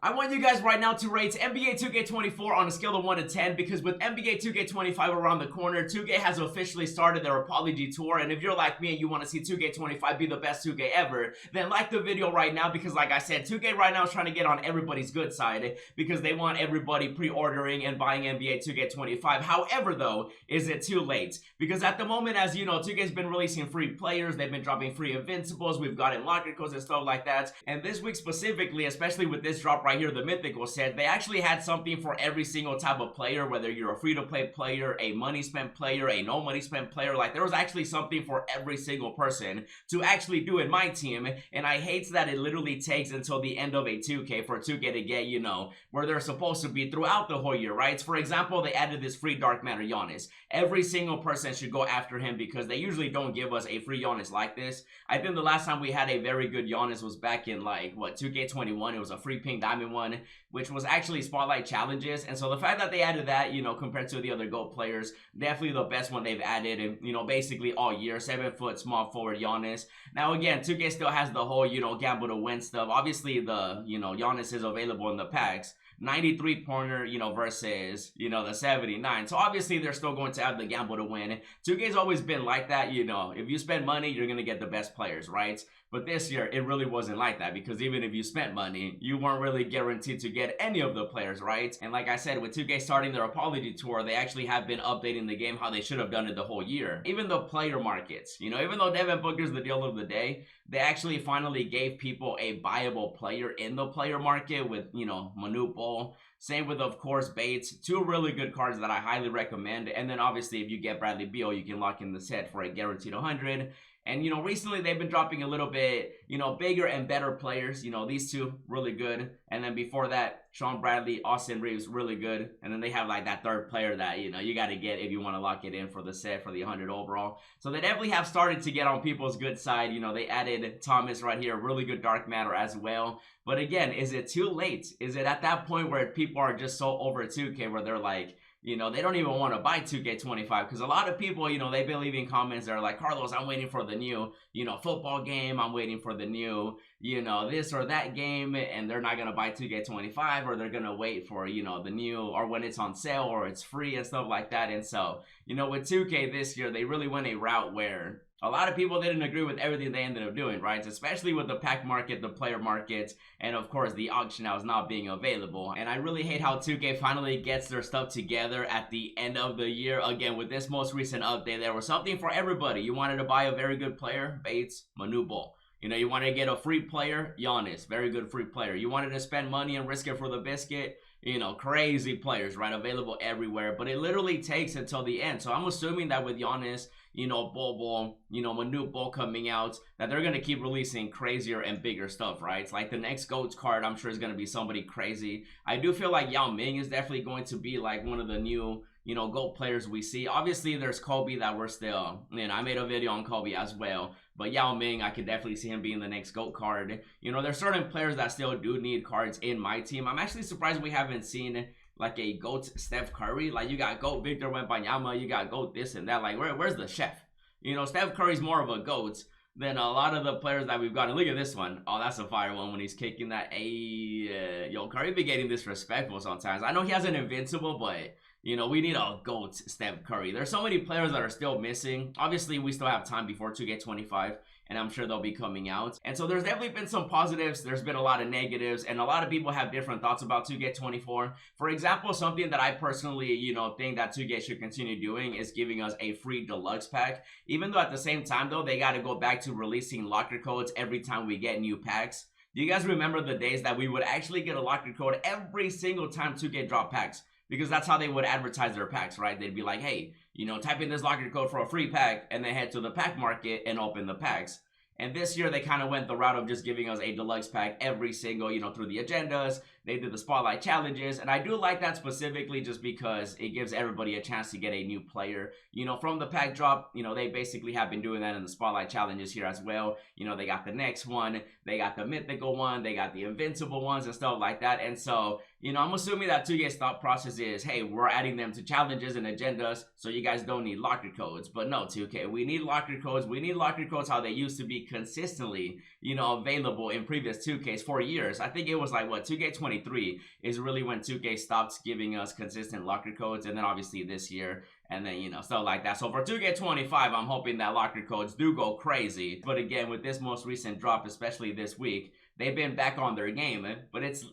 I want you guys right now to rate NBA 2K24 on a scale of 1 to 10 because with NBA 2K25 around the corner, 2K has officially started their apology tour, and if you're like me and you want to see 2K25 be the best 2K ever, then like the video right now because like I said, 2K right now is trying to get on everybody's good side because they want everybody pre-ordering and buying NBA 2K25. However though, is it too late? Because at the moment, as you know, 2K's been releasing free players, they've been dropping free invincibles, we've gotten locker codes and stuff like that, and this week specifically, especially with this drop right here, the mythical set, they actually had something for every single type of player, whether you're a free-to-play player, a money spent player, a no money spent player. Like there was actually something for every single person to actually do in my team, and I hate that it literally takes until the end of a 2K for 2K to get, you know, where they're supposed to be throughout the whole year, right? For example, they added this free dark matter Giannis. Every single person should go after him because they usually don't give us a free Giannis like this. I think the last time we had a very good Giannis was back in like, what, 2K21. It was a free pink diamond one, which was actually spotlight challenges. And so the fact that they added that, you know, compared to the other GOAT players, definitely the best one they've added in, you know, basically all year. 7-foot small forward Giannis. Now again, 2K still has the whole, you know, gamble to win stuff. Obviously the, you know, Giannis is available in the packs. 93 pointer, you know, versus, you know, the 79. So obviously they're still going to have the gamble to win. 2K's always been like that, you know, if you spend money, you're going to get the best players, right? But this year, it really wasn't like that because even if you spent money, you weren't really guaranteed to get any of the players, right? And like I said, with 2K starting their apology tour, they actually have been updating the game how they should have done it the whole year. Even the player markets, you know, even though Devin Booker's the deal of the day, they actually finally gave people a buyable player in the player market with, you know, Manute Bol. Same with, of course, Bates. Two really good cards that I highly recommend. And then obviously, if you get Bradley Beal, you can lock in the set for a guaranteed 100. And, you know, recently they've been dropping a little bit, you know, bigger and better players. You know, these two, really good. And then before that, Sean Bradley, Austin Reeves, really good. And then they have like that third player that, you know, you got to get if you want to lock it in for the set for the 100 overall. So they definitely have started to get on people's good side. You know, they added Thomas right here, really good dark matter as well. But again, is it too late? Is it at that point where people are just so over 2K where they're like, you know, they don't even want to buy 2K25 because a lot of people, you know, they've been leaving comments. They're like, Carlos, I'm waiting for the new, you know, football game. I'm waiting for the new, you know, this or that game. And they're not going to buy 2K25 or they're going to wait for, you know, the new or when it's on sale or it's free and stuff like that. And so, you know, with 2K this year, they really went a route where a lot of people didn't agree with everything they ended up doing, right? Especially with the pack market, the player market, and of course the auction house not being available. And I really hate how 2K finally gets their stuff together at the end of the year. Again, with this most recent update, there was something for everybody. You wanted to buy a very good player, Bates, Manute Bol. You know, you wanted to get a free player, Giannis, very good free player. You wanted to spend money and risk it for the biscuit, you know, crazy players, right? Available everywhere. But it literally takes until the end. So I'm assuming that with Giannis, you know, Bol, you know, Manute Bol coming out, that they're going to keep releasing crazier and bigger stuff, right? It's like the next GOATS card, I'm sure is going to be somebody crazy. I do feel like Yao Ming is definitely going to be like one of the new, you know, GOAT players we see. Obviously, there's Kobe that we're still, you know, I made a video on Kobe as well. But Yao Ming, I could definitely see him being the next GOAT card. You know, there's certain players that still do need cards in my team. I'm actually surprised we haven't seen like a GOAT Steph Curry. Like you got GOAT Victor Wembanyama, you got GOAT this and that. Like where's the chef? You know, Steph Curry's more of a GOAT than a lot of the players that we've gotten. Look at this one. Oh, that's a fire one when he's kicking that. Yo, Curry be getting disrespectful sometimes. I know he has an invincible, but, you know, we need a GOAT Steph Curry. There's so many players that are still missing. Obviously, we still have time before 2K25. And I'm sure they'll be coming out. And so there's definitely been some positives. There's been a lot of negatives. And a lot of people have different thoughts about 2K24. For example, something that I personally, you know, think that 2K should continue doing is giving us a free deluxe pack. Even though at the same time, though, they got to go back to releasing locker codes every time we get new packs. Do you guys remember the days that we would actually get a locker code every single time 2K drop packs? Because that's how they would advertise their packs, right? They'd be like, hey, you know, type in this locker code for a free pack and then head to the pack market and open the packs. And this year, they kind of went the route of just giving us a deluxe pack every single, you know, through the agendas. They did the spotlight challenges. And I do like that specifically just because it gives everybody a chance to get a new player. You know, from the pack drop, you know, they basically have been doing that in the spotlight challenges here as well. You know, they got the next one. They got the mythical one. They got the invincible ones and stuff like that. And so, you know, I'm assuming that 2K's thought process is, hey, we're adding them to challenges and agendas, so you guys don't need locker codes. But no, 2K, we need locker codes. We need locker codes how they used to be consistently, you know, available in previous 2Ks for years. I think it was like, what, 2K20 2K23 is really when 2K stops giving us consistent locker codes, and then obviously this year, and then, you know, stuff like that. So for 2K25, I'm hoping that locker codes do go crazy. But again, with this most recent drop, especially this week, they've been back on their game, but it's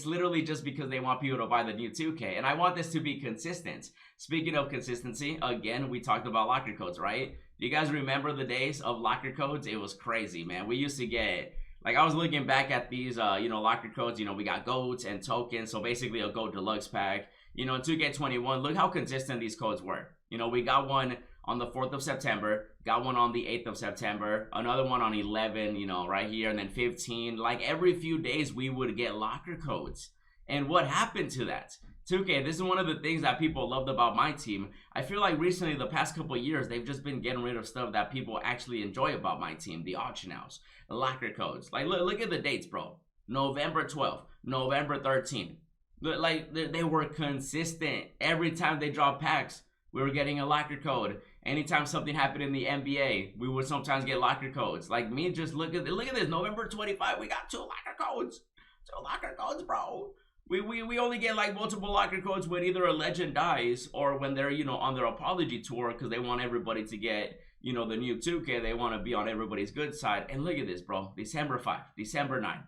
literally just because they want people to buy the new 2K, and I want this to be consistent. Speaking of consistency, again, we talked about locker codes, right? Do you guys remember the days of locker codes? It was crazy, man. We used to get, like, I was looking back at these, you know, locker codes. You know, we got goats and tokens, so basically a goat deluxe pack. You know, in 2K21, look how consistent these codes were. You know, we got one on the 4th of September, got one on the 8th of September, another one on 11, you know, right here, and then 15. Like, every few days, we would get locker codes. And what happened to that? 2K, this is one of the things that people loved about my team. I feel like recently, the past couple of years, they've just been getting rid of stuff that people actually enjoy about my team. The auction house, the locker codes. Like, look at the dates, bro. November 12th, November 13th. Like, they were consistent. Every time they dropped packs, we were getting a locker code. Anytime something happened in the NBA, we would sometimes get locker codes. Like, me, just look at this. November 25, we got 2 locker codes. 2 locker codes, bro. We only get like multiple locker codes when either a legend dies or when they're, you know, on their apology tour, because they want everybody to get, you know, the new 2K. They want to be on everybody's good side. And look at this, bro. December 5, December 9,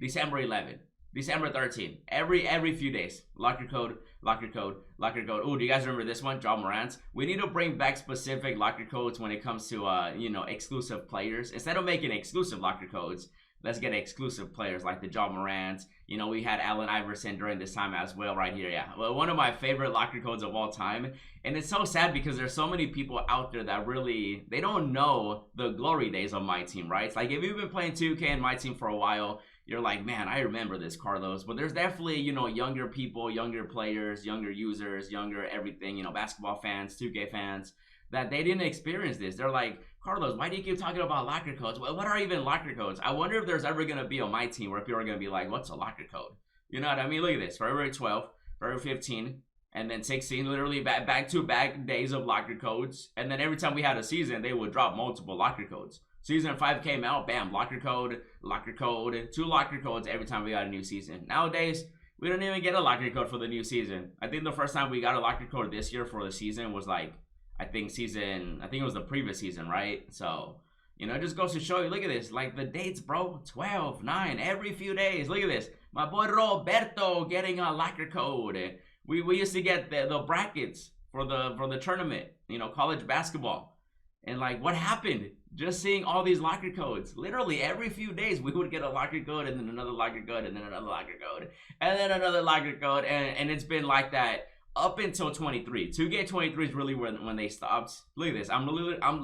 December 11, December 13. Every few days, locker code, locker code, locker code. Oh, do you guys remember this one? Ja Morant's. We need to bring back specific locker codes when it comes to you know, exclusive players. Instead of making exclusive locker codes, let's get exclusive players like the Ja Morant. You know, we had Allen Iverson during this time as well, right here. Yeah, well, one of my favorite locker codes of all time. And it's so sad because there's so many people out there that really, they don't know the glory days of my team, right? It's like, if you've been playing 2K and my team for a while, you're like, man, I remember this, Carlos. But there's definitely, you know, younger people, younger players, younger users, younger everything, you know, basketball fans, 2K fans, that they didn't experience this. They're like, Carlos, why do you keep talking about locker codes? What are even locker codes? I wonder if there's ever going to be on my team where people are going to be like, what's a locker code? You know what I mean? Look at this. February 12th, February 15, and then 16, literally back-to-back days of locker codes. And then every time we had a season, they would drop multiple locker codes. Season 5 came out, bam, locker code, 2 locker codes every time we got a new season. Nowadays, we don't even get a locker code for the new season. I think the first time we got a locker code this year for the season was like, I think it was the previous season, right? So, you know, it just goes to show you, look at this, like the dates, bro, 12, 9, every few days. Look at this. My boy Roberto getting a locker code. We used to get the brackets for the tournament, you know, college basketball. And like, what happened? Just seeing all these locker codes. Literally every few days we would get a locker code, and then another locker code, and then another locker code, and then another locker code, and it's been like that up until 23. 2K23 is really when they stopped. Look at this.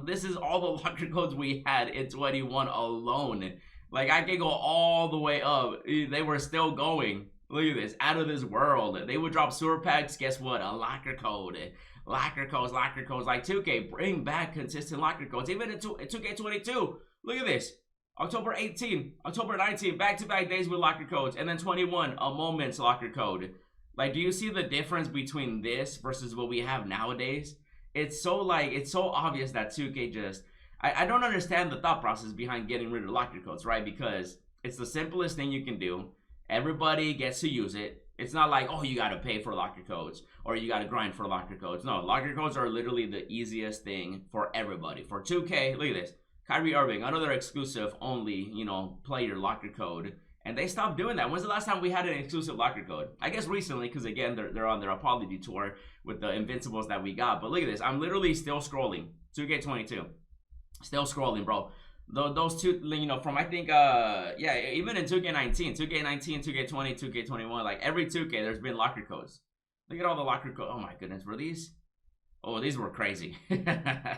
This is all the locker codes we had in 21 alone. Like, I can go all the way up. They were still going. Look at this. Out of this world. They would drop sewer packs. Guess what? A locker code. Locker codes. Like 2K, bring back consistent locker codes. Even in 2K22. Look at this. October 18, October 19, back-to-back days with locker codes. And then 21, a moment's locker code. Like, do you see the difference between this versus what we have nowadays? It's so obvious that 2K just, I don't understand the thought process behind getting rid of locker codes, right? Because it's the simplest thing you can do. Everybody gets to use it. It's not like, oh, you gotta pay for locker codes or you gotta grind for locker codes. No, locker codes are literally the easiest thing for everybody. For 2K, look at this. Kyrie Irving, another exclusive only, you know, player locker code. And they stopped doing that. When's the last time we had an exclusive locker code? I guess recently, because again, they're on their apology tour with the invincibles that we got. But look at this. I'm literally still scrolling. 2K22. Still scrolling, bro. Those two, you know, from I think, yeah, even in 2K19, 2K20, 2K21, like every 2K, there's been locker codes. Look at all the locker codes. Oh my goodness, were these? Oh, these were crazy.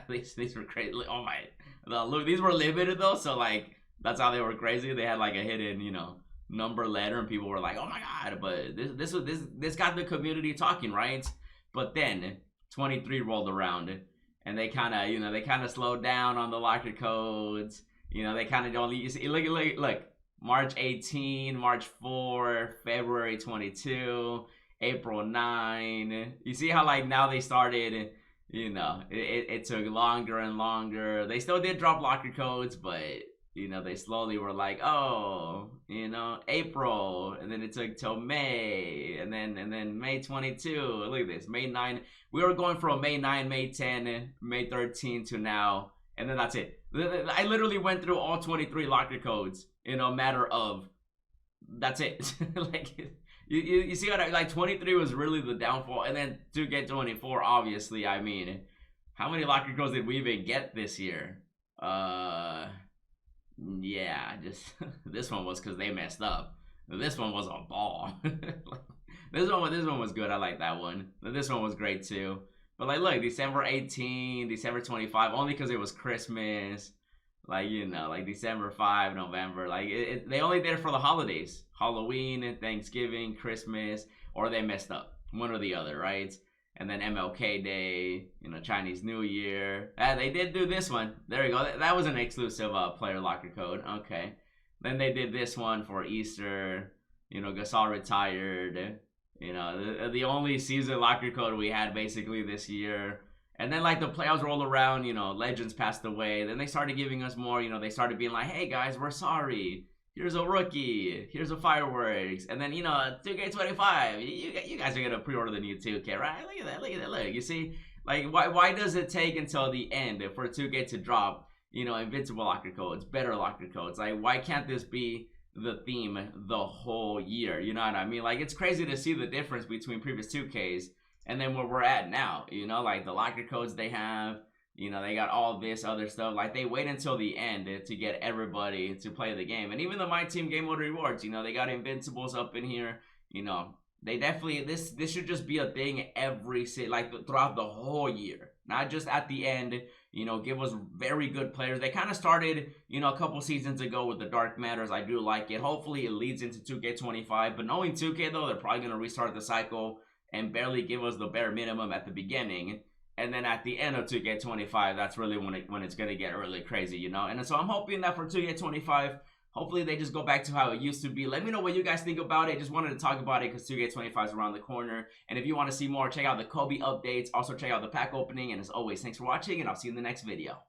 these were crazy. Oh my, look, these were limited though, so like, that's how they were crazy. They had like a hidden, you know, number letter, and people were like, "Oh my god!" But this got the community talking, right? But then 23 rolled around, and they kind of slowed down on the locker codes. You know, they kind of don't. You see, look. March 18, March 4, February 22, April 9. You see how like now they started. You know, it took longer and longer. They still did drop locker codes, but you know, they slowly were like, oh, you know, April, and then it took till May, and then May 22. Look at this, May 9. We were going from May 9, May 10, May 13 to now, and then that's it. I literally went through all 23 locker codes in a matter of, that's it. Like, you see what like 23 was really the downfall, and then 2K24, obviously. I mean, how many locker codes did we even get this year? Yeah, just this one was because they messed up. This one was a ball. This one was good. I like that one. This one was great too. But like, look, December 18, December 25, only because it was Christmas. Like, you know, like December 5, November. Like, they only did it for the holidays. Halloween, Thanksgiving, Christmas, or they messed up. One or the other, right? And then MLK Day, you know, Chinese New Year. They did do this one. There you go. That was an exclusive player locker code. Okay. Then they did this one for Easter. You know, Gasol retired. You know, the only season locker code we had basically this year. And then, like, the playoffs rolled around, you know, legends passed away. Then they started giving us more, you know, they started being like, hey, guys, we're sorry. Here's a rookie. Here's a fireworks. And then, you know, 2K25. You guys are going to pre-order the new 2K, right? Look at that. Look at that. Look. You see? Like, why does it take until the end for 2K to drop, you know, invincible locker codes, better locker codes? Like, why can't this be the theme the whole year? You know what I mean? Like, it's crazy to see the difference between previous 2Ks and then where we're at now. You know, like the locker codes they have. You know, they got all this other stuff. Like, they wait until the end to get everybody to play the game. And even the My Team Game Mode rewards, you know, they got Invincibles up in here. You know, they definitely, this should just be a thing throughout the whole year. Not just at the end, you know, give us very good players. They kind of started, you know, a couple seasons ago with the Dark Matters. I do like it. Hopefully it leads into 2K25. But knowing 2K, though, they're probably going to restart the cycle and barely give us the bare minimum at the beginning. And then at the end of 2K25, that's really when it's going to get really crazy, you know? And so I'm hoping that for 2K25, hopefully they just go back to how it used to be. Let me know what you guys think about it. Just wanted to talk about it because 2K25 is around the corner. And if you want to see more, check out the Kobe updates. Also, check out the pack opening. And as always, thanks for watching, and I'll see you in the next video.